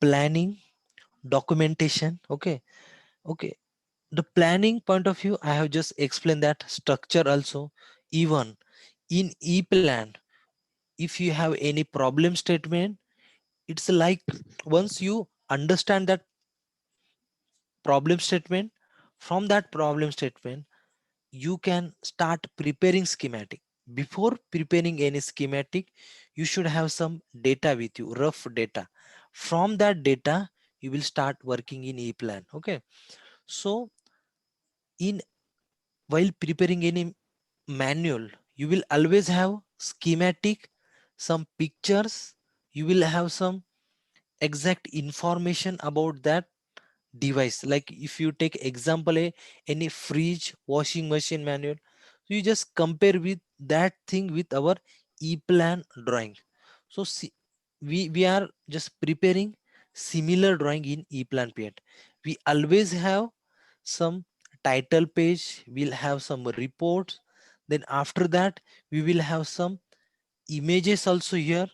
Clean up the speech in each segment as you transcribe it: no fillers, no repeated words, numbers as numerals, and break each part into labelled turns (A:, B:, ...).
A: planning, documentation. Okay, the planning point of view, I have just explained that structure also. Even in e-plan, if you have any problem statement, it's like once you understand that problem statement, from that problem statement you can start preparing schematic. Before preparing any schematic, you should have some data with you, rough data. From that data you will start working in e-plan. Okay, so in while preparing any manual, you will always have schematic, some pictures, you will have some exact information about that device. Like if you take example any fridge, washing machine manual, you just compare with that thing with our e-plan drawing. So see, we are just preparing similar drawing in e-plan pad. We always have some title page, we'll have some reports, then after that we will have some images also here,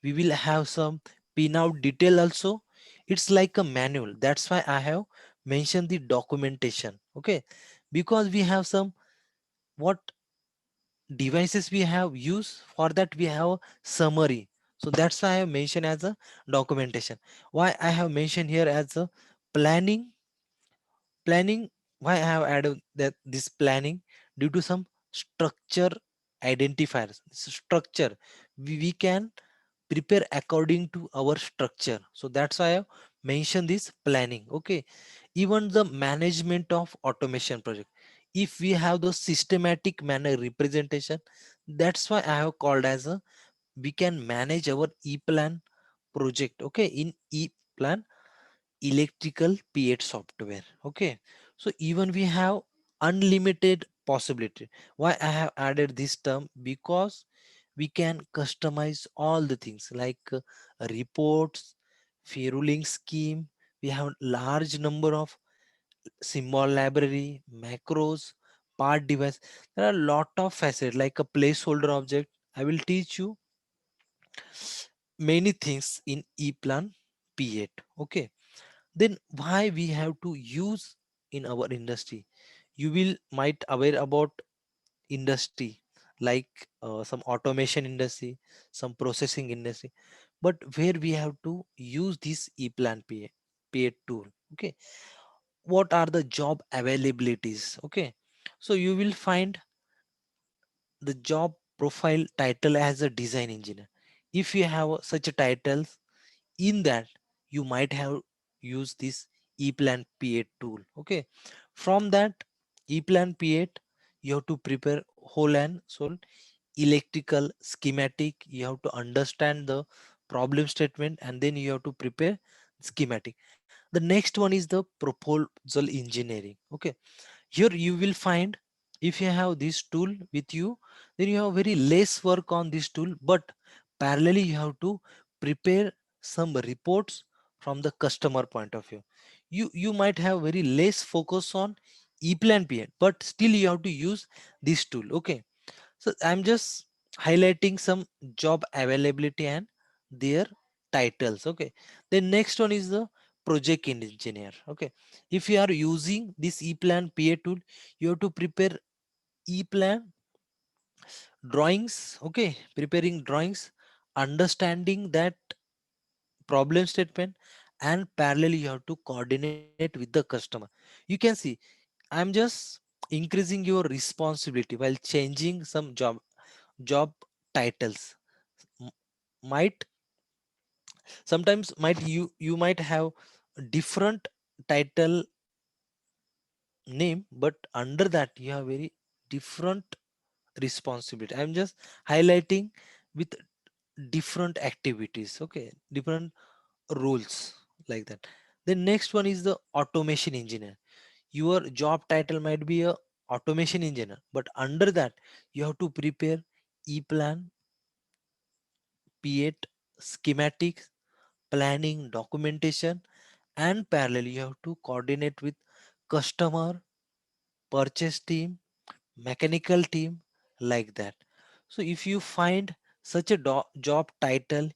A: we will have some pinout detail also. It's like a manual, that's why I have mentioned the documentation. Okay, because we have some what devices we have used, for that we have summary. So that's why I have mentioned as a documentation. Why I have mentioned here as a planning. Planning, why I have added that this planning, due to some structure identifiers. Structure, we can prepare according to our structure. So that's why I have mentioned this planning. Okay, even the management of automation project, if we have the systematic manner representation, that's why I have called as a, we can manage our e-plan project. Okay, in e-plan electrical P8 software. Okay, so even we have unlimited possibility. Why I have added this term, because we can customize all the things like reports, fueling scheme, we have large number of symbol library, macros, part device. There are a lot of facets like a placeholder object. I will teach you many things in ePlan P8. Okay, then why we have to use in our industry? You will might aware about industry like some automation industry, some processing industry, but where we have to use this ePlan P8 tool. Okay, what are the job availabilities? Okay, so you will find the job profile title as a design engineer. If you have such a titles, in that you might have used this ePlan P8 tool. Okay, from that ePlan P8 you have to prepare whole and soul electrical schematic, you have to understand the problem statement, and then you have to prepare schematic. The next one is the proposal engineering. Okay, here you will find, if you have this tool with you, then you have very less work on this tool, but parallelly you have to prepare some reports from the customer point of view. You might have very less focus on ePlan PN, but still you have to use this tool. Okay, so I'm just highlighting some job availability and their titles. Okay. The next one is the project engineer. Okay. If you are using this ePlan PA tool, you have to prepare ePlan drawings. Okay. Preparing drawings, understanding that problem statement, and parallelly you have to coordinate with the customer. You can see I'm just increasing your responsibility while changing some job titles. M- might sometimes might you might have different title name, but under that you have very different responsibility. I'm just highlighting with different activities. Okay, different roles, like that. The next one is the automation engineer. Your job title might be a automation engineer, but under that you have to prepare e-plan P8 schematics, planning, documentation, and parallel you have to coordinate with customer, purchase team, mechanical team, like that. So if you find such a job title,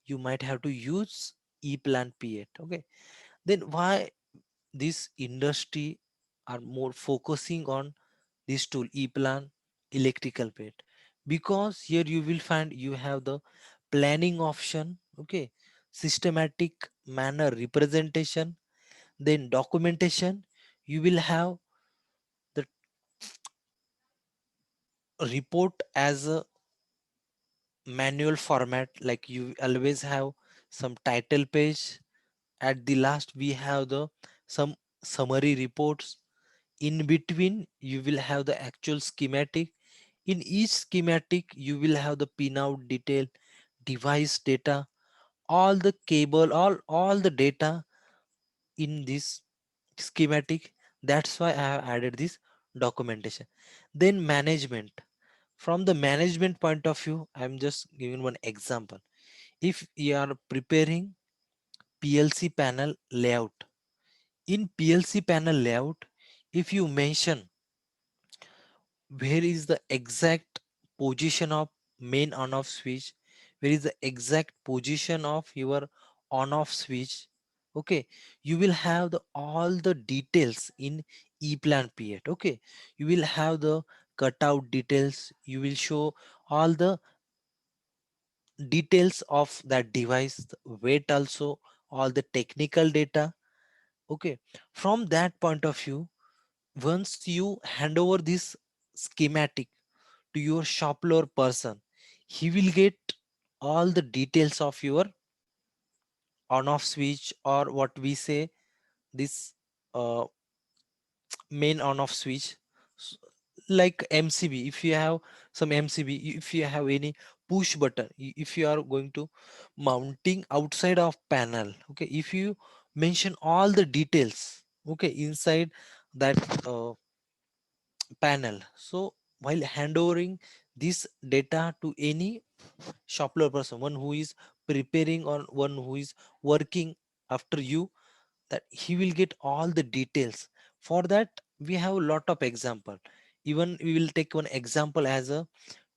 A: you might have to use E-plan P8. Okay, then why this industry are more focusing on this tool E-plan electrical P8? Because here you will find you have the planning option, okay, systematic manner representation, then documentation. You will have the report as a manual format, like you always have some title page. At the last we have the some summary reports. In between you will have the actual schematic. In each schematic you will have the pinout detail, device data, all the cable, all the data in this schematic. That's why I have added this documentation. Then management. From the management point of view, I'm just giving one example. If you are preparing PLC panel layout, in PLC panel layout, if you mention where is the exact position of main on off switch, where is the exact position of your on off switch, okay, you will have the all the details in eplan p8. Okay, you will have the cutout details, you will show all the details of that device, the weight also, all the technical data. Okay, from that point of view, once you hand over this schematic to your shop floor person, he will get all the details of your on off switch, or what we say this uh, main on off switch. S- like MCB, if you have some MCB, if you have any push button, if you are going to mounting outside of panel, okay, if you mention all the details, okay, inside that panel, so while handovering this data to any shop floor person, one who is preparing or one who is working after you, that he will get all the details. For that we have a lot of example. Even we will take one example as a,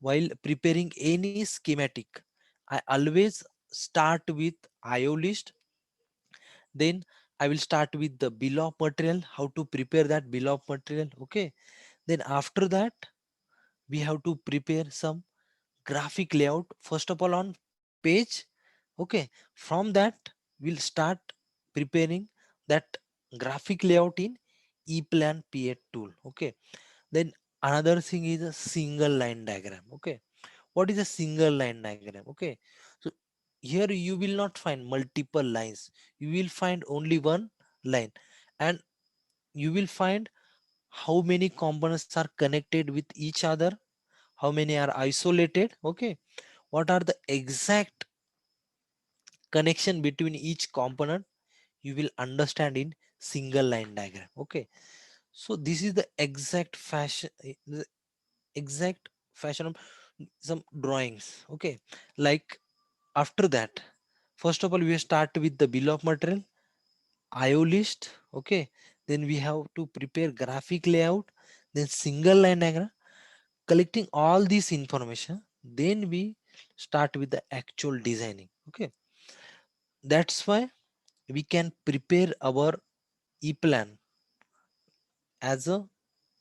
A: while preparing any schematic, I always start with IO list. Then I will start with the bill of material, how to prepare that bill of material. Okay, then after that we have to prepare some graphic layout first of all on page. Okay, from that we'll start preparing that graphic layout in eplan p8 tool. Okay, then another thing is a single line diagram. Okay, what is a single line diagram? Okay, so here you will not find multiple lines, you will find only one line, and you will find how many components are connected with each other, how many are isolated. Okay, what are the exact connection between each component, you will understand in single line diagram. Okay, so this is the exact fashion, the exact fashion of some drawings. Okay, like after that, first of all we start with the bill of material, IO list. Okay, then we have to prepare graphic layout, then single line diagram. Collecting all this information, then we start with the actual designing. Okay, that's why we can prepare our e-plan as a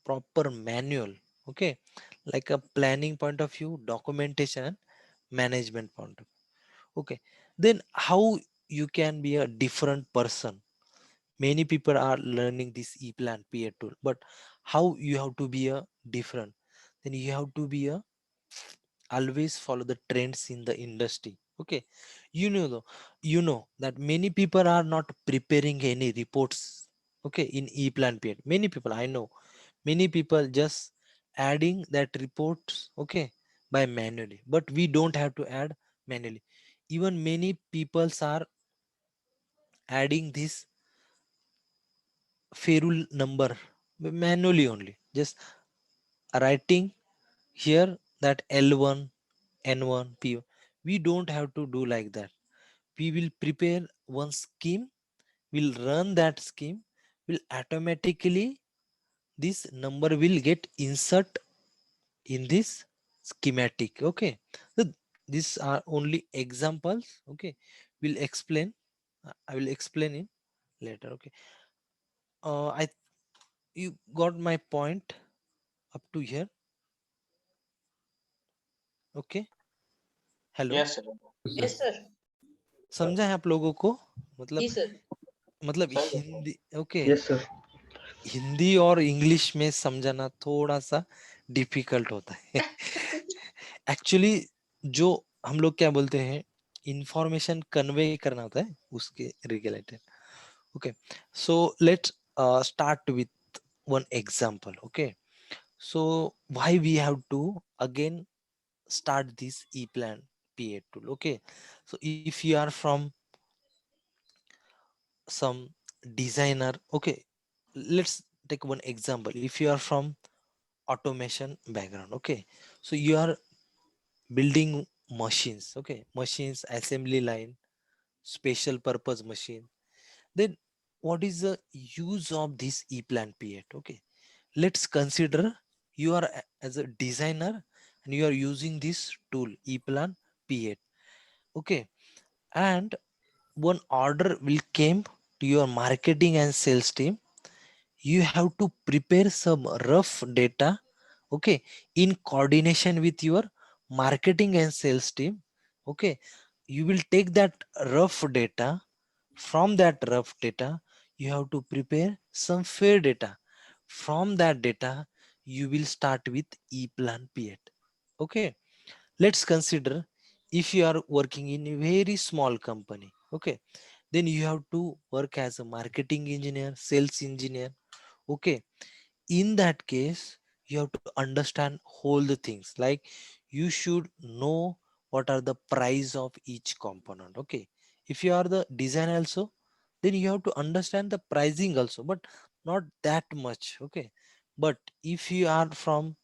A: proper manual. Okay, like a planning point of view, documentation and management point of view. Okay, then how you can be a different person. Many people are learning this e-plan pa tool, but how you have to be a different, then you have to be a always follow the trends in the industry. Okay, you know though, you know that many people are not preparing any reports. Okay, in e-plan period, many people I know, many people just adding that reports, okay, by manually, but we don't have to add manually. Even many peoples are adding this ferrule number manually only, just writing here that L1 N1 P1. We don't have to do like that. We will prepare one scheme, we'll run that scheme, will automatically this number will get insert in this schematic. Okay, so these are only examples. Okay, we'll explain. I will explain it later. Okay. I You got my point up to here. Okay. Hello.
B: Yes, sir.
C: Yes, sir.
A: समझा है आप लोगों को? मतलब
C: जी sir.
A: मतलब
B: सही है sir.
A: Hindi. Okay.
D: Yes, sir.
A: Hindi और इंग्लिश में समझाना थोड़ा सा डिफिकल्ट होता है. एक्चुअली जो हम लोग क्या बोलते हैं, इंफॉर्मेशन कन्वे करना होता है उसके related. Okay. So let's start with one example. Okay, so why we have to again start this e-plan pa tool. Okay, so if you are from some designer, okay, let's take one example. If you are from automation background, okay, so you are building machines, okay, machines, assembly line, special purpose machine, then what is the use of this e-plan pa? Okay, let's consider you are as a designer and you are using this tool e-plan pa. Okay, and one order will came to your marketing and sales team. You have to prepare some rough data, okay, in coordination with your marketing and sales team. Okay, you will take that rough data. From that rough data you have to prepare some fair data. From that data you will start with e-plan pa. Okay, let's consider if you are working in a very small company. Okay, then you have to work as a marketing engineer, sales engineer. Okay, in that case you have to understand whole the things, like you should know what are the price of each component. Okay, if you are the designer also, then you have to understand the pricing also, but not that much. Okay, but if you are from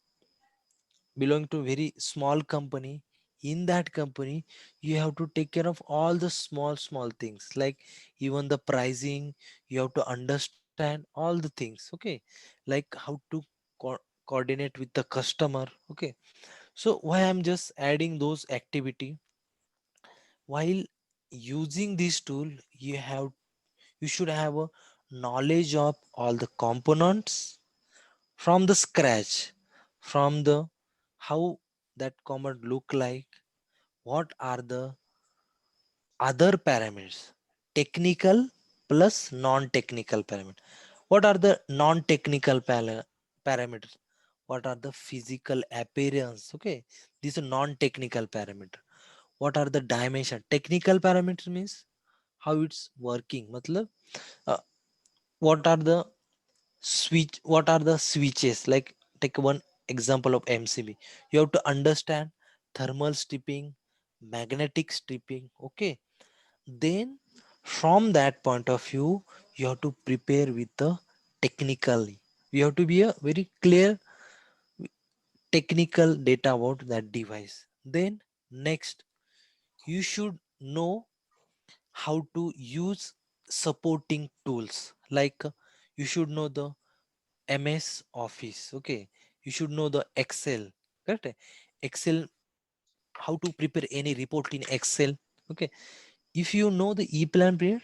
A: belong to very small company, in that company you have to take care of all the small things, like even the pricing. You have to understand all the things. Okay, like how to coordinate with the customer. Okay, so why I'm just adding those activity. While using this tool, you should have a knowledge of all the components from the scratch, from the how that command look like, what are the other parameters, technical plus non-technical parameter. What are the non-technical parameters? What are the physical appearance? Okay, these are non-technical parameter. What are the dimension? Technical parameter means how it's working, matlab, uh, what are the what are the switches, like take one example of mcb. You have to understand thermal stripping, magnetic stripping. Okay, then from that point of view you have to prepare with the technically. You have to be a very clear technical data about that device. Then next you should know how to use supporting tools, like you should know the MS Office. Okay, you should know the Excel. Correct? Excel, how to prepare any report in Excel. Okay, if you know the e-plan period,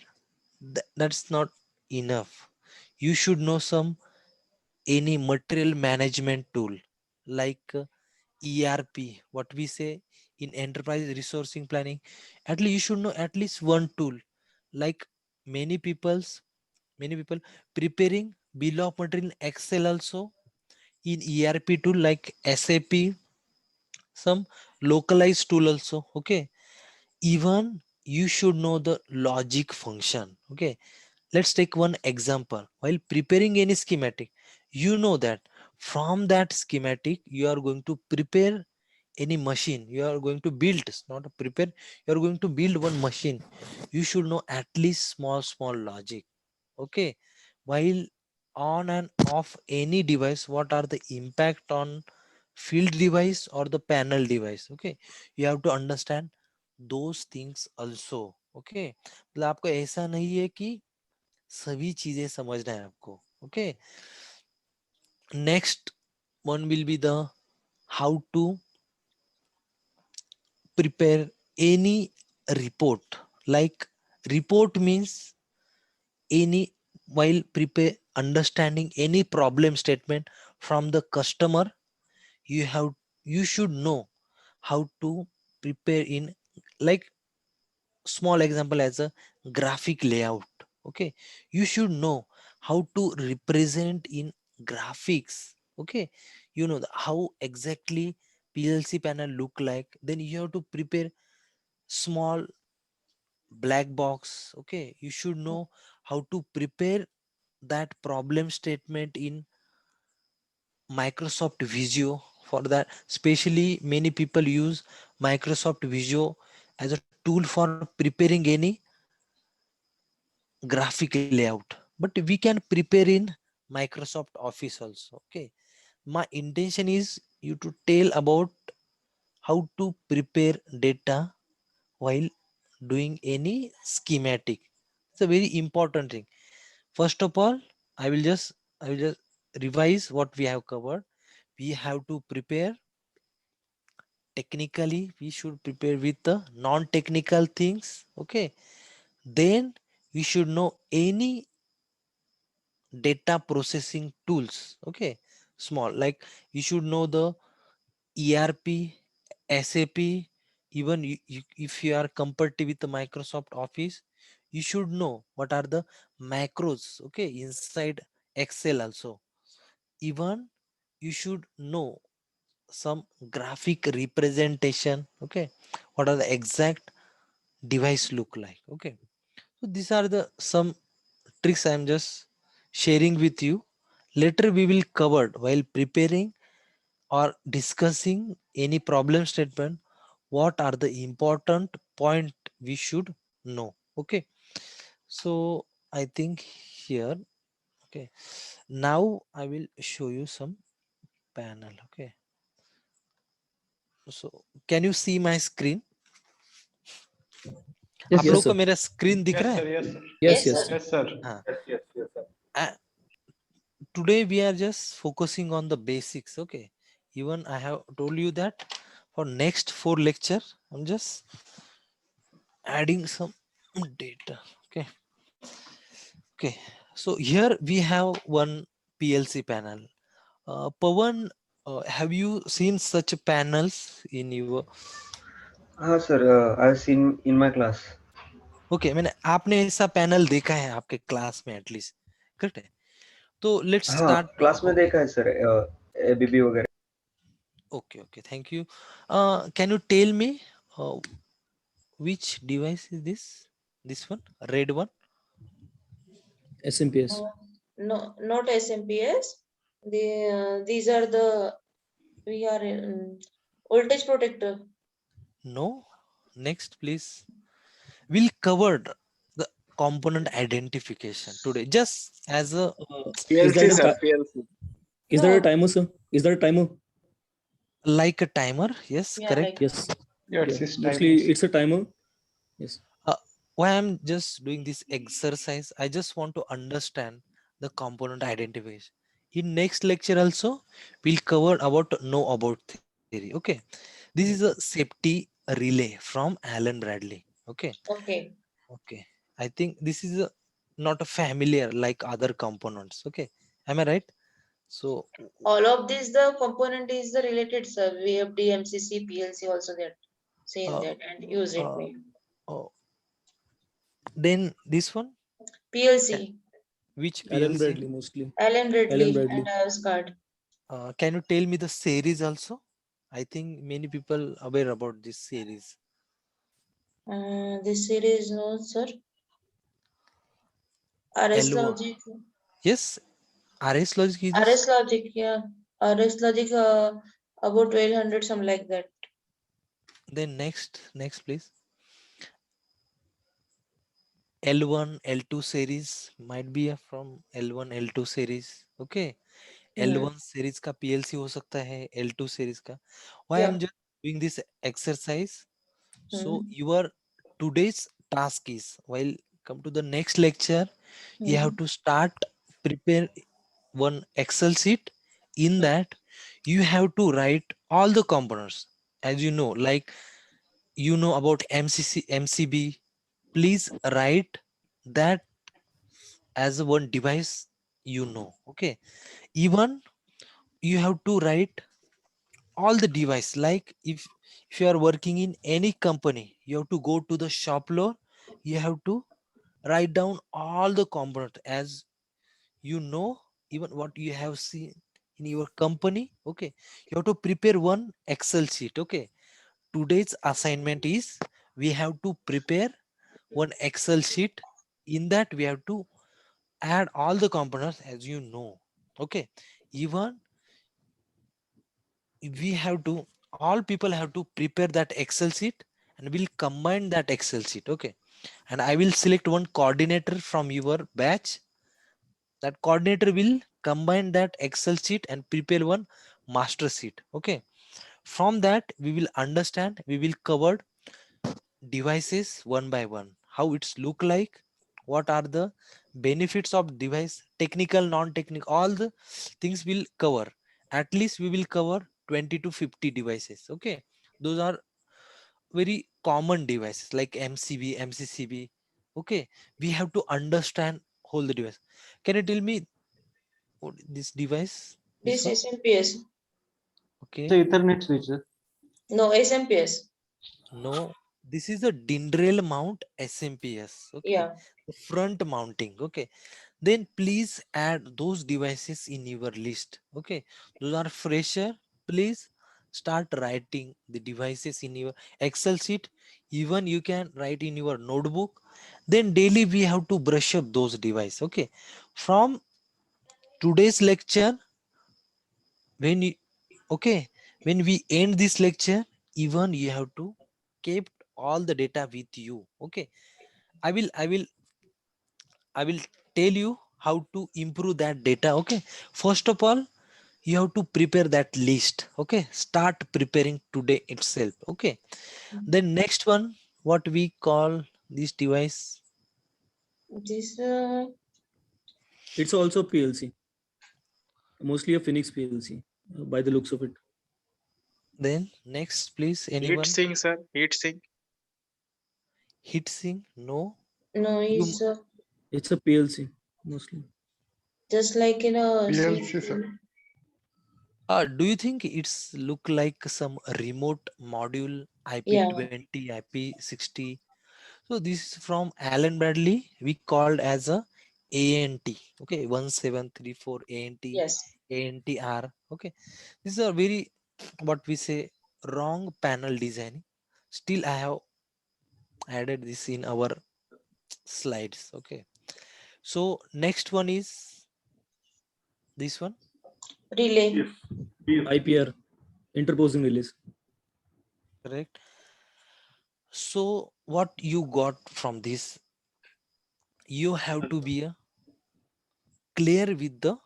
A: that's not enough. You should know some any material management tool, like ERP, what we say in enterprise resourcing planning. At least you should know at least one tool. Like many many people preparing bill of material in Excel also, in ERP tool like SAP, some localized tool also. Okay, even you should know the logic function. Okay, let's take one example. While preparing any schematic, you know that from that schematic you are going to prepare any machine. You are going to build, it's not a prepare, you are going to build one machine. You should know at least small logic. Okay, while on and off any device, what are the impact on field device or the panel device. Okay, you have to understand those things also. Okay, मतलब आपको ऐसा नहीं है कि सभी चीजें समझना है आपको. Okay, next one will be the how to prepare any report, like Report means any, while prepare understanding any problem statement from the customer, you have, you should know how to prepare in, like, small example as a graphic layout. Okay, you should know how to represent in graphics. Okay, you know how exactly PLC panel look like, then you have to prepare small black box. Okay, you should know how to prepare that problem statement in Microsoft Visio. For that, especially many people use Microsoft Visio as a tool for preparing any graphic layout, but we can prepare in Microsoft Office also. Okay, my intention is you to tell about how to prepare data while doing any schematic. It's a very important thing. First of all, I will just revise what we have covered. We have to prepare technically, we should prepare with the non-technical things. Okay, then we should know any data processing tools. Okay, small, like you should know the ERP, SAP. Even if you are compatible with the Microsoft Office, you should know what are the macros, okay, inside Excel also. Even you should know some graphic representation. Okay, what are the exact device look like. Okay, so these are the some tricks I am just sharing with you. Later we will cover while preparing or discussing any problem statement, what are the important point we should know. Okay, so I think here, okay, now I will show you some panel. Okay, so can you see my screen? आप
B: Yes,
A: लोग
C: Yes,
A: को
B: sir.
A: मेरा screen दिख
C: yes
A: रहा
C: sir,
A: है?
C: yes sir,
B: Yes,
D: Yes,
B: yes,
D: sir.
B: sir.
C: yes sir.
A: हाँ. Today we are just focusing on the basics. Okay, even I have told you that for next 4 lecture I'm just adding some data. Okay, okay, so here we have one PLC panel. Pawan, have you seen such panels in your?
E: Sir, I've seen in my class.
A: Okay, मैंने आपने ऐसा panel देखा है आपके class में at least, correct है? तो let's
E: हाँ,
A: स्टार्ट.
E: क्लास में
A: ओके,
E: देखा है सर, एबीबी वगैरह.
A: okay, okay, thank you. Can you tell me uh, which device is this? This one, red one?
B: SMPS.
D: No, not SMPS. These are the we are voltage protector.
A: No. Next, please. We'll cover the component identification today, just as a
B: Is that
C: PLC
B: a
C: sir, PLC.
B: is that a
D: No,
B: timer, sir? Is that a timer?
A: like a timer. Yes,
D: yeah,
A: correct.
D: like
B: Yes.
C: Yes,
B: Yeah.
C: it's
B: Mostly
C: timers.
B: it's a timer. Yes.
A: Why I'm just doing this exercise, I just want to understand the component identification. In next lecture also, we'll cover about know about theory. Okay, this is a safety relay from Alan Bradley. Okay,
D: okay.
A: okay. I think this is a, not a familiar like other components. Okay, am I right? So,
D: All of these the component is the related sir. VFD, MCC, PLC also get seen
A: uh,
D: that and use it
A: uh,
D: we.
A: uh, then this one, ca-
D: PLC,
A: which
B: Alan
A: PLC?
B: Bradley mostly.
D: Allen
B: Alan
D: Bradley and
B: Bradley.
D: Avscard.
A: Can you tell me the series also? I think many people aware about this series.
D: This series no sir. RS
A: L1.
D: Logic,
A: Yes, RS logic is
D: RS
A: this.
D: Logic, yeah. RS Logic about 1200 some like that.
A: Then next please. L1, L2 series might be from L1, L2 series. Okay.
D: Hmm.
A: L1 series का PLC हो सकता है, L2 series का. Why I'm
D: Yeah.
A: just doing this exercise? So
D: Hmm.
A: your today's task is, while come to the next lecture, you have
D: Hmm.
A: to start prepare one Excel sheet. In
D: Hmm.
A: that you have to write all the components, as you know, like you know about MCC, MCB, please write that as one device, okay. Even you have to write all the device, like if you are working in any company, you have to go to the shop floor, you have to write down all the component, as even what you have seen in your company, okay. You have to prepare one Excel sheet, okay. Today's assignment is we have to prepare one Excel sheet. In that we have to add all the components, as okay. Even we have to, all people have to prepare that Excel sheet, and we'll combine that Excel sheet, okay. And I will select one coordinator from your batch. That coordinator will combine that Excel sheet and prepare one master sheet, okay. From that we will understand, we will cover devices one by one, how it's look like, what are the benefits of device, technical, non-technical, all the things will cover. At least we will cover 20 to 50 devices, okay. Those are very common devices like MCB, MCCB, okay. We have to understand whole the device. Can you tell me what this device, this
D: This
A: one?
D: SMPS.
A: Okay,
C: The Ethernet switch, sir.
D: No, SMPS.
A: no, this is a Dindrel mount SMPS, okay.
D: Yeah.
A: The front mounting, okay. Then please add those devices in your list, okay. Those are fresher, please start writing the devices in your Excel sheet. Even you can write in your notebook. Then daily we have to brush up those devices, okay. From today's lecture, when you, okay, when we end this lecture, even you have to keep all the data with you, okay. I will tell you how to improve that data, okay. First of all, you have to prepare that list, okay. Start preparing today itself, okay. Then next one, what we call this device,
D: This
B: It's also PLC, mostly a Phoenix PLC, by the looks of it.
A: then next please,
F: Heat
A: anyone?
F: sink, sir. Heat sink.
A: Heat sink, no.
D: no
A: You
D: is
B: It's a PLC mostly.
D: just like in a
G: PLC, sir.
A: do you think it's look like some remote module
D: yeah.
A: IP20, IP60? So this is from Allen Bradley. We called as a ANT. Okay, 1734 ANT,
D: Yes.
A: ANTR. Okay, this is a very, what we say, wrong panel design. Still, I have added this in our slides. Okay, so next one is this one.
D: Relay.
B: IPR, interposing relays.
A: Correct. So what you got from this, you have to be a clear with the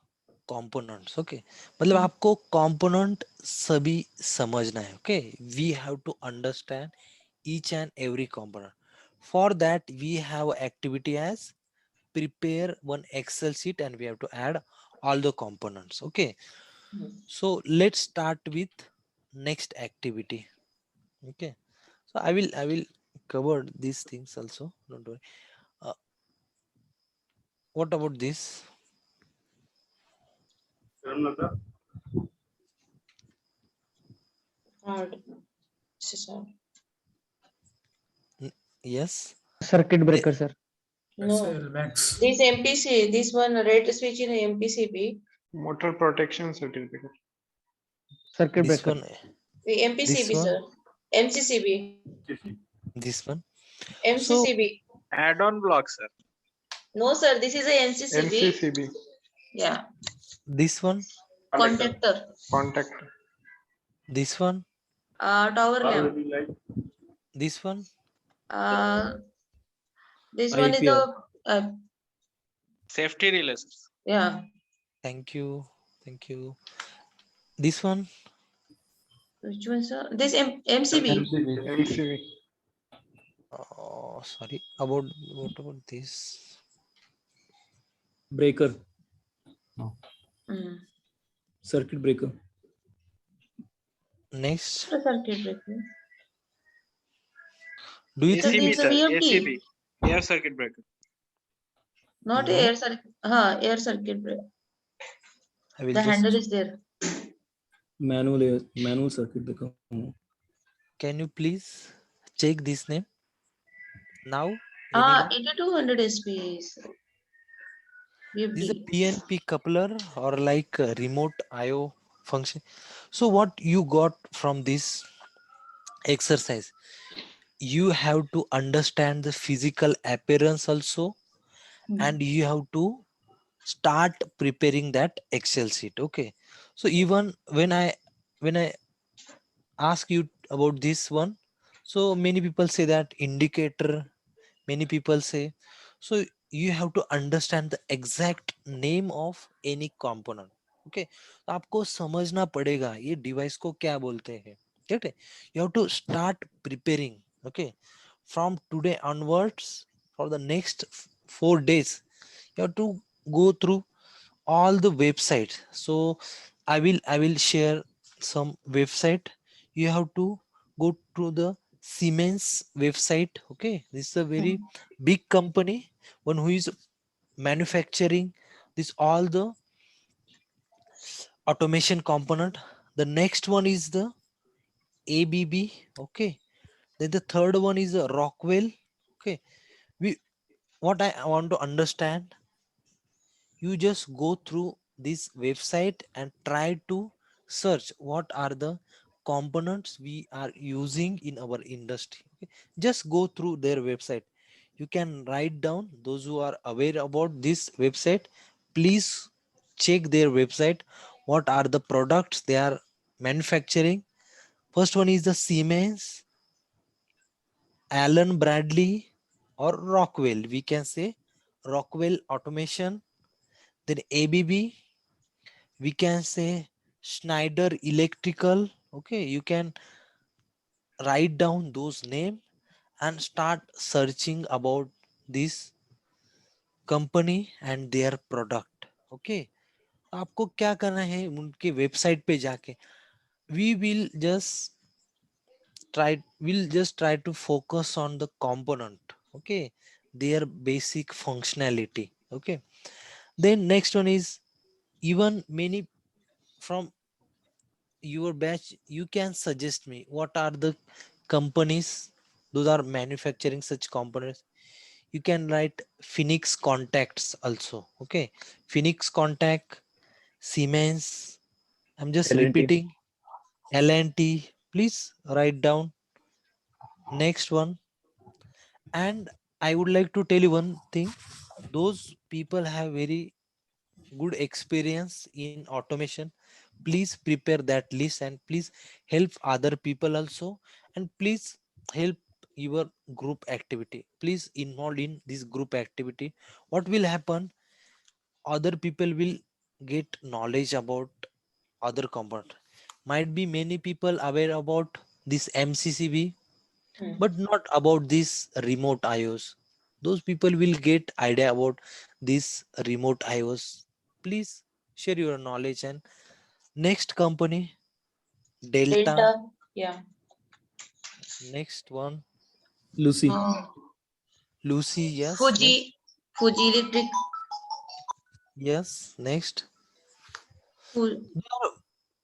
A: components, okay. मतलब आपको component सभी समझना है, okay. We have to understand each and every component. For that we have activity as prepare one Excel sheet, and we have to add all the components, okay. So let's start with next activity, okay. So I will cover these things also, don't worry. What about this?
D: Hard. This is hard.
A: Yes.
C: Circuit breaker, sir.
D: No. This MPC, this one red switch in MPCB.
G: Motor protection certificate.
C: Circuit
A: This
C: breaker.
A: one,
D: The MPCB,
A: one?
D: sir. MCCB.
A: this one.
D: MCCB.
F: Add-on block, sir.
D: No, sir. This is a MCCB.
G: MCCB.
D: Yeah.
A: This one,
D: Contactor.
G: Contactor.
A: this one,
D: Tower lamp.
A: this one,
D: This one is the
F: Safety relay, sir.
D: yeah.
A: thank you, thank you. This one,
D: Which one, sir? This MCB.
G: MCB.
A: oh sorry, about what about this?
B: Breaker,
D: Mm.
B: circuit breaker.
A: Next,
D: The circuit breaker.
A: do you
D: Sir,
A: think
F: ACB,
D: this is
A: it's
D: a
F: sir.
D: VFD.
F: ACB. Air circuit breaker.
D: Not
A: No.
D: air circuit. Air circuit breaker.
A: I will
D: The handle
A: just,
D: is there.
B: manual circuit breaker.
A: can you please check this name now? Anyone?
D: 8200 SPs.
A: This is a
D: VFD.
A: PNP coupler or like a remote IO function. So what you got from this exercise, you have to understand the physical appearance also, and you have to start preparing that Excel sheet. Okay, so even when I ask you about this one, so many people say that indicator, many people say, so you have to understand the exact name of any component. Okay, तो आपको समझना पड़ेगा ये device को क्या बोलते हैं, ठीक है? You have to start preparing. Okay, from today onwards, for the next 4 days, you have to go through all the websites. So I will share some website. You have to go to the Siemens website. Okay, this is a very big company, one who is manufacturing this all the automation component. The next one is the ABB. Okay, then the third one is Rockwell. Okay, we what I want to understand, you just go through this website and try to search what are the components we are using in our industry. Okay, just go through their website. You can write down, those who are aware about this website, please check their website, what are the products they are manufacturing. First one is the Siemens, Allen Bradley, or Rockwell. We can say Rockwell Automation. Then ABB, we can say Schneider Electrical. Okay, you can write down those name and start searching about this company and their product. Okay, आपको क्या करना है, उनके website पे जाके we will just try to focus on the component. Okay, their basic functionality. Okay, then next one is, even many from your batch, you can suggest me what are the companies those are manufacturing such components. You can write Phoenix Contacts also. Okay, Phoenix Contact, Siemens, I'm just
C: L&T.
A: repeating, L&T, please write down. Next one, and I would like to tell you one thing, those people have very good experience in automation. Please prepare that list and please help other people also, and please help your group activity. Please involve in this group activity. What will happen, other people will get knowledge about other component. Might be many people aware about this MCCB, but not about this remote IOs. Those people will get idea about this remote IOs. Please share your knowledge. And next company, Delta.
D: Delta. Yeah.
A: Next one,
B: Lucy.
A: Lucy. Yes, next.
D: Fuji. Fuji Electric.
A: Yes, next.
D: Fu-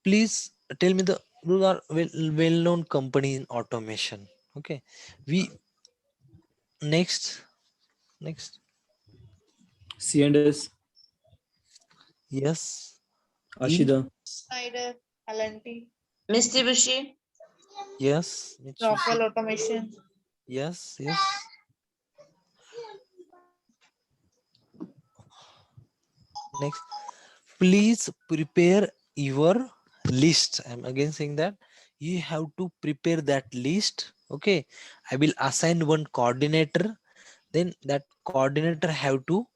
A: Please tell me, the those are well-known company in automation. Okay, we next.
B: C&S.
A: Yes, in,
B: Ashida.
H: Schneider, L&T,
D: Mitsubishi.
A: yes, Mitsubishi.
H: Rockwell Automation.
A: Yes. Next, please prepare your list. I'm again saying that you have to prepare that list. Okay, I will assign one coordinator, then that coordinator have to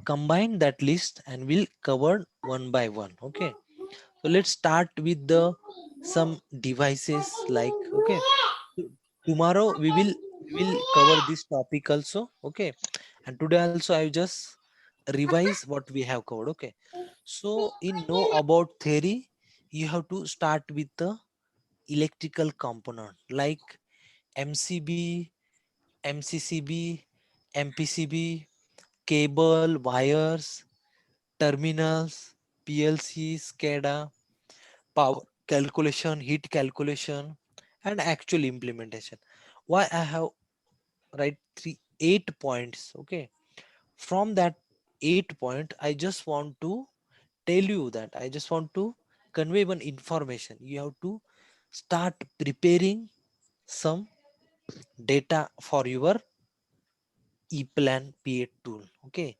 A: combine that list and we'll cover one by one. Okay, so let's start with the some devices like, okay, so tomorrow we will cover this topic also. Okay, and today also I just revise what we have covered. Okay, so in know about theory, you have to start with the electrical component like MCB, MCCB, MPCB, cable, wires, terminals, PLC, SCADA, power calculation, heat calculation, and actual implementation. Why I have write 8 points? Okay, from that 8 point, I just want to tell you that I just want to convey one information. You have to start preparing some data for your ePlan P8 tool. Okay,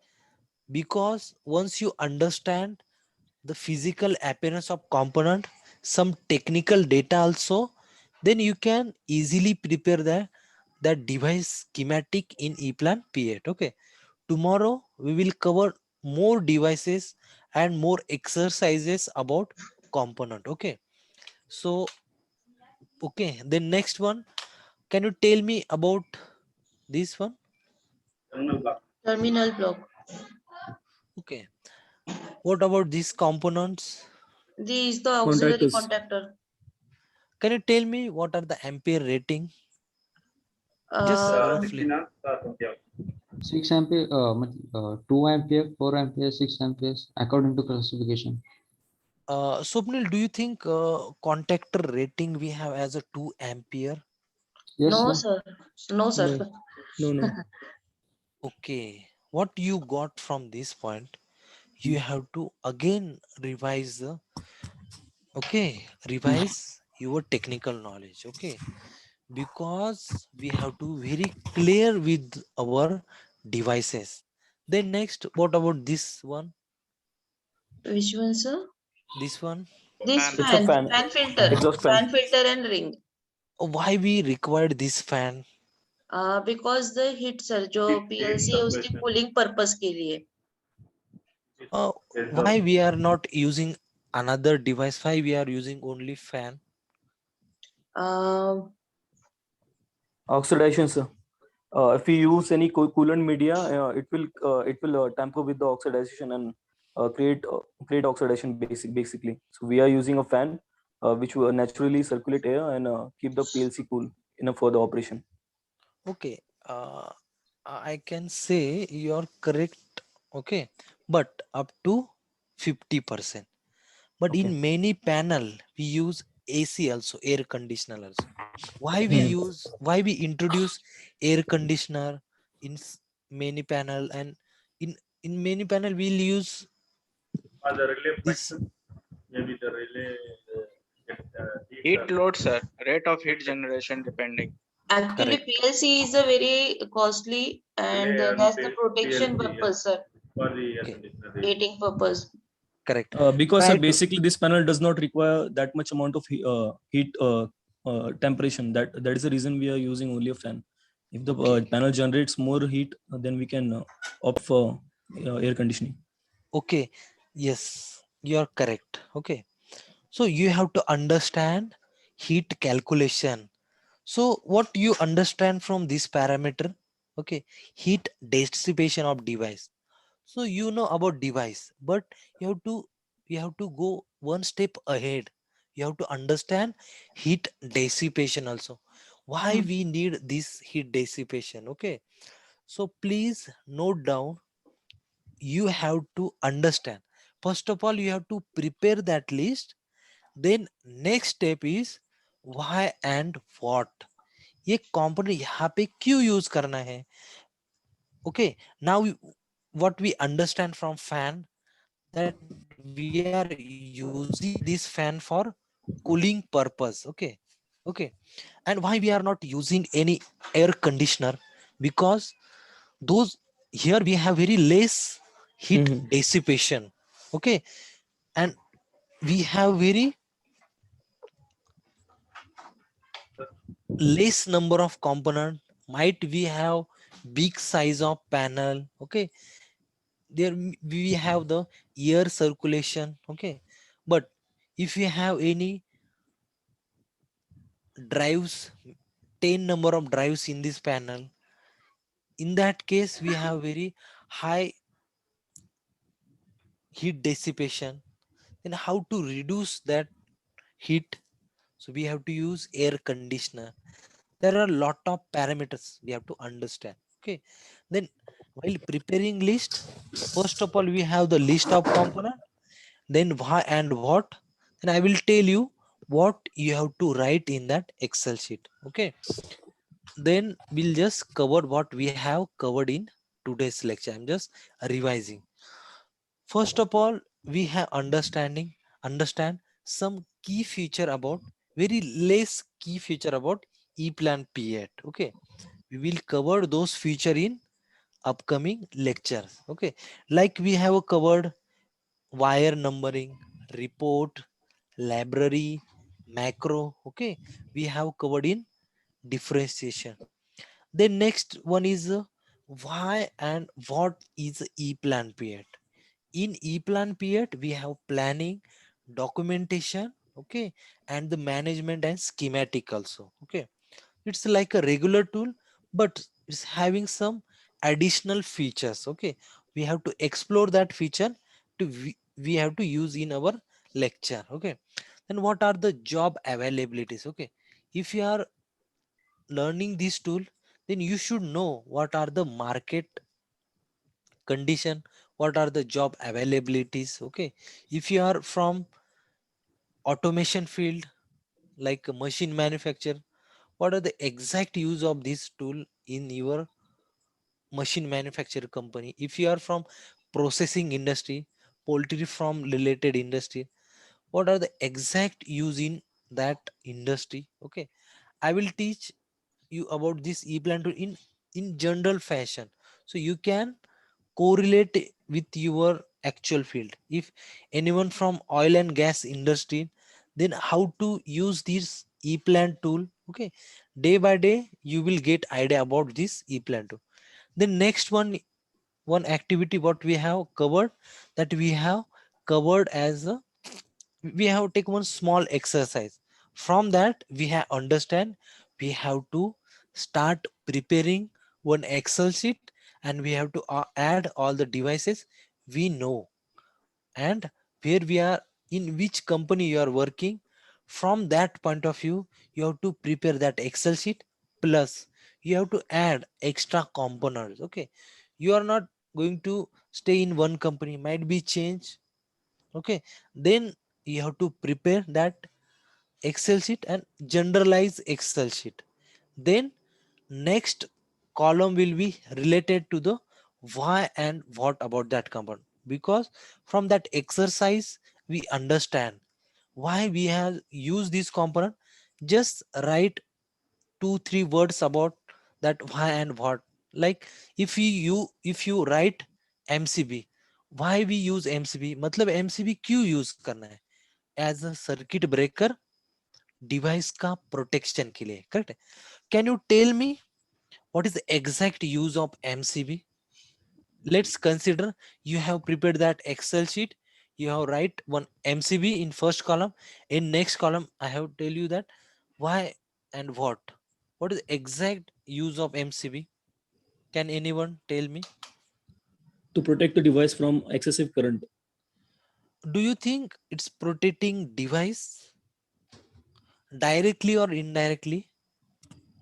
A: because once you understand the physical appearance of component, some technical data also, then you can easily prepare that device schematic in ePlan P8. Okay, tomorrow we will cover more devices and more exercises about component. Okay, so okay, the next one, can you tell me about this one?
D: Terminal block.
A: Okay, what about these components?
D: This is the auxiliary
B: Contactors.
D: contactor.
A: Can you tell me what are the ampere rating? Just
D: Uh,
A: roughly.
C: 6 ampere, 2 ampere, 4 ampere, 6 amperes, according to classification.
A: Swapnil, do you think contactor rating we have as a 2 ampere?
C: Yes,
D: no,
C: sir.
D: sir. No, sir.
B: No.
A: Okay, what you got from this point, you have to again revise the, okay, revise your technical knowledge. Okay, because we have to very clear with our devices. Then next, what about this one?
D: Which one, sir?
A: This one?
D: This
F: Fan.
B: It's a
D: fan,
B: fan.
D: fan filter,
B: Exhaust fan.
D: fan filter and ring.
A: Why we required this fan?
D: Because the heat sir, जो PLC है उसकी cooling purpose के लिए.
A: Why we are not using another device? Why we are using only fan?
D: Uh,
B: Oxidation, sir. If we use any coolant media, it will tamper with the oxidation and create oxidation basically. So we are using a fan which will naturally circulate air and keep the PLC cool enough for the operation.
A: Okay, I can say you are correct. Okay, but up to 50%. But
B: Okay.
A: in many panel we use AC also, air conditioner also. Why we introduce air conditioner in many panel, and in many panel we'll use this.
F: Heat load, sir. Rate of heat generation depending.
D: actually,
A: Correct.
D: PLC is a very costly and that's the protection purpose, sir.
A: Okay,
D: Heating purpose.
A: correct.
B: Because
A: Try to,
B: basically this panel does not require that much amount of heat temperature. That is the reason we are using only a fan. If the
A: okay,
B: panel generates more heat, then we can opt for air conditioning.
A: okay, yes, you are correct. Okay, so you have to understand heat calculation. So what you understand from this parameter? Okay, heat dissipation of device. So you know about device, but you have to go one step ahead. You have to understand heat dissipation also. Why we need this heat dissipation? Okay, so please note down. You have to understand. First of all, you have to prepare that list. Then next step is why and what. ये component यहाँ पे क्यों use करना है? Okay, now what we understand from fan, that we are using this fan for cooling purpose. Okay, and why we are not using any air conditioner? Because those, here we have very less heat
B: Mhm.
A: dissipation. Okay, and we have very less number of component. Might we have big size of panel? Okay, there we have the air circulation. Okay, but if you have any drives, 10 number of drives in this panel, in that case we have very high heat dissipation. Then how to reduce that heat? So we have to use air conditioner. There are a lot of parameters we have to understand. Okay, Then while preparing list, first of all we have the list of component, then why and what, and I will tell you what you have to write in that Excel sheet. Okay, then we'll just cover what we have covered in today's lecture. I'm just revising. First of all, we have understand some key feature about, very less key feature about ePlan P8. Okay, we will cover those feature in upcoming lectures. Okay, like we have covered wire numbering, report, library, macro. Okay, we have covered in differentiation. The next one is why and what is ePlan P8. In ePlan P8 we have planning, documentation, okay, and the management and schematic also. Okay, it's like a regular tool, but it's having some additional features. Okay, we have to explore that feature to we have to use in our lecture. Okay, then what are the job availabilities? Okay, if you are learning this tool, then you should know what are the market condition, what are the job availabilities. Okay, if you are from automation field like a machine manufacturer, what are the exact use of this tool in your machine manufacturer company. If you are from processing industry, poultry from related industry, what are the exact use in that industry. Okay, I will teach you about this ePlan tool in general fashion, so you can correlate with your actual field. If anyone from oil and gas industry, then how to use this ePlan tool. Okay, day by day you will get idea about this ePlan tool. The next one activity what we have covered, that we have covered as a, we have take one small exercise. From that we have understand we have to start preparing one Excel sheet, and we have to add all the devices we know, and where we are, in which company you are working. From that point of view you have to prepare that Excel sheet, plus you have to add extra components. Okay, you are not going to stay in one company, might be change. Okay, then you have to prepare that Excel sheet and generalize Excel sheet. Then next column will be related to the why and what about that component, because from that exercise we understand why we have used this component. Just write 2 3 words about that why and what. Like if you write MCB, why we use MCB, मतलब MCB क्यों use करना है, as a circuit breaker device का protection के लिए, correct. Can you tell me what is the exact use of MCB? Let's consider you have prepared that Excel sheet. You have write one MCB in first column. In next column, I have tell you that why and what. What is the exact use of MCB? Can anyone tell me?
B: To protect the device from excessive current.
A: Do you think it's protecting device directly or indirectly?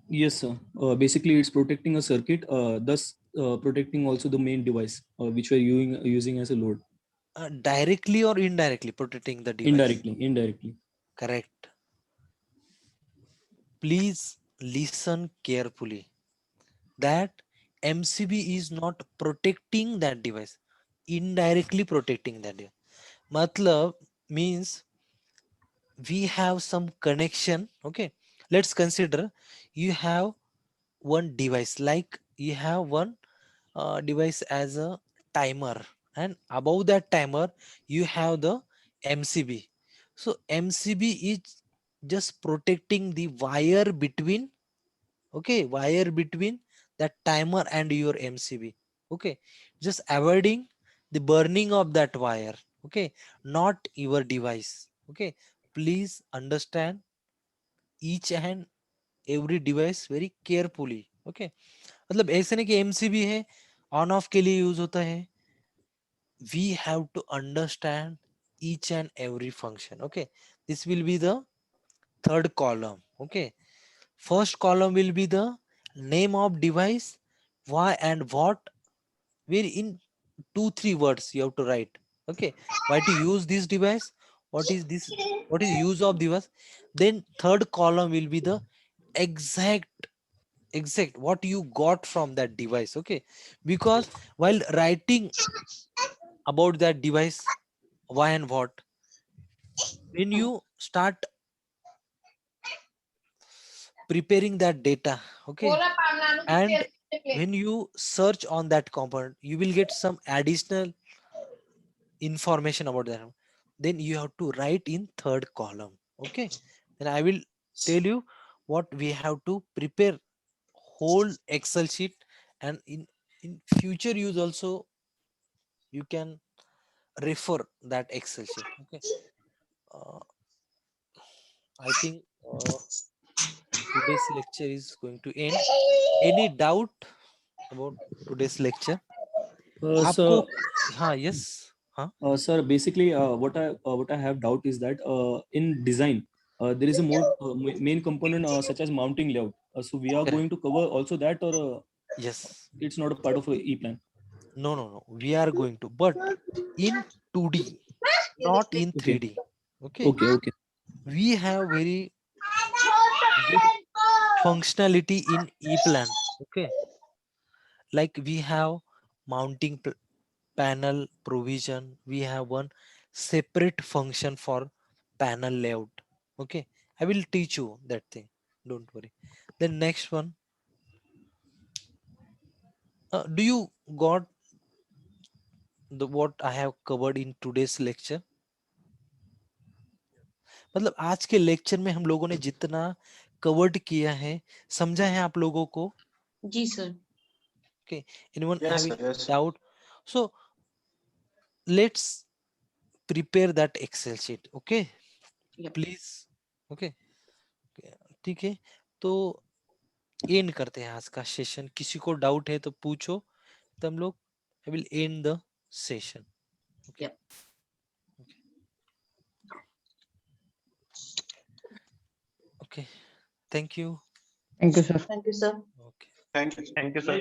B: Yes, sir. Basically, it's protecting a circuit, thus protecting also the main device, which we're using as a load.
A: Directly or indirectly protecting the device?
B: Indirectly.
A: Correct. Please listen carefully. That MCB is not protecting that device, indirectly protecting that device. Matlab means we have some connection. Okay, let's consider you have one device, like you have one device as a timer, and above that timer you have the MCB. So MCB is just protecting the wire between, okay, wire between that timer and your MCB. Okay, just avoiding the burning of that wire. Okay, not your device. Okay, please understand each and every device very carefully. Okay, मतलब ऐसे नहीं कि MCB है on off के लिए use होता है. We have to understand each and every function. Okay, this will be the third column. Okay, first column will be the name of device, why and what, where in 2-3 words you have to write. Okay, why to use this device, what is this, what is use of device. Then third column will be the exact what you got from that device. Okay, because while writing about that device, why and what, when you start preparing that data, okay, and when you search on that component, you will get some additional information about that. Then you have to write in third column. Okay, then I will tell you what we have to prepare whole Excel sheet, and in future use also you can refer that Excel sheet. Okay, uh, I think today's lecture is going to end. Any doubt about today's lecture?
B: So,
A: आपको हाँ, yes, हाँ,
B: sir, basically, what I have doubt is that in design, there is a more main component such as mounting layout. So we are
A: correct,
B: going to cover also that, or
A: yes,
B: it's not a part of a E plan.
A: no, we are going to, but in 2D, not in
B: Okay.
A: 3D. Okay,
B: Okay.
A: we have very good functionality in E-plan. Okay, like we have mounting panel provision, we have one separate function for panel layout. Okay, I will teach you that thing, don't worry. The next one, do you got the what I have covered in today's lecture? मतलब आज के lecture में हम लोगों ने जितना covered किया है, समझा है आप लोगों को?
D: जी sir.
A: Okay, anyone
F: Yes,
A: having
F: sir. Yes.
A: doubt? So let's prepare that Excel sheet. Okay,
D: Yep.
A: please. Okay, ठीक है, तो एंड करते हैं आज का सेशन। किसी को डाउट है तो पूछो, तो हम लोग I will and the session. Okay,
D: Yep.
A: Okay, thank you.
G: Thank you, sir.
D: Thank you, sir.
A: Okay,
F: Thank you.
G: Thank you, sir.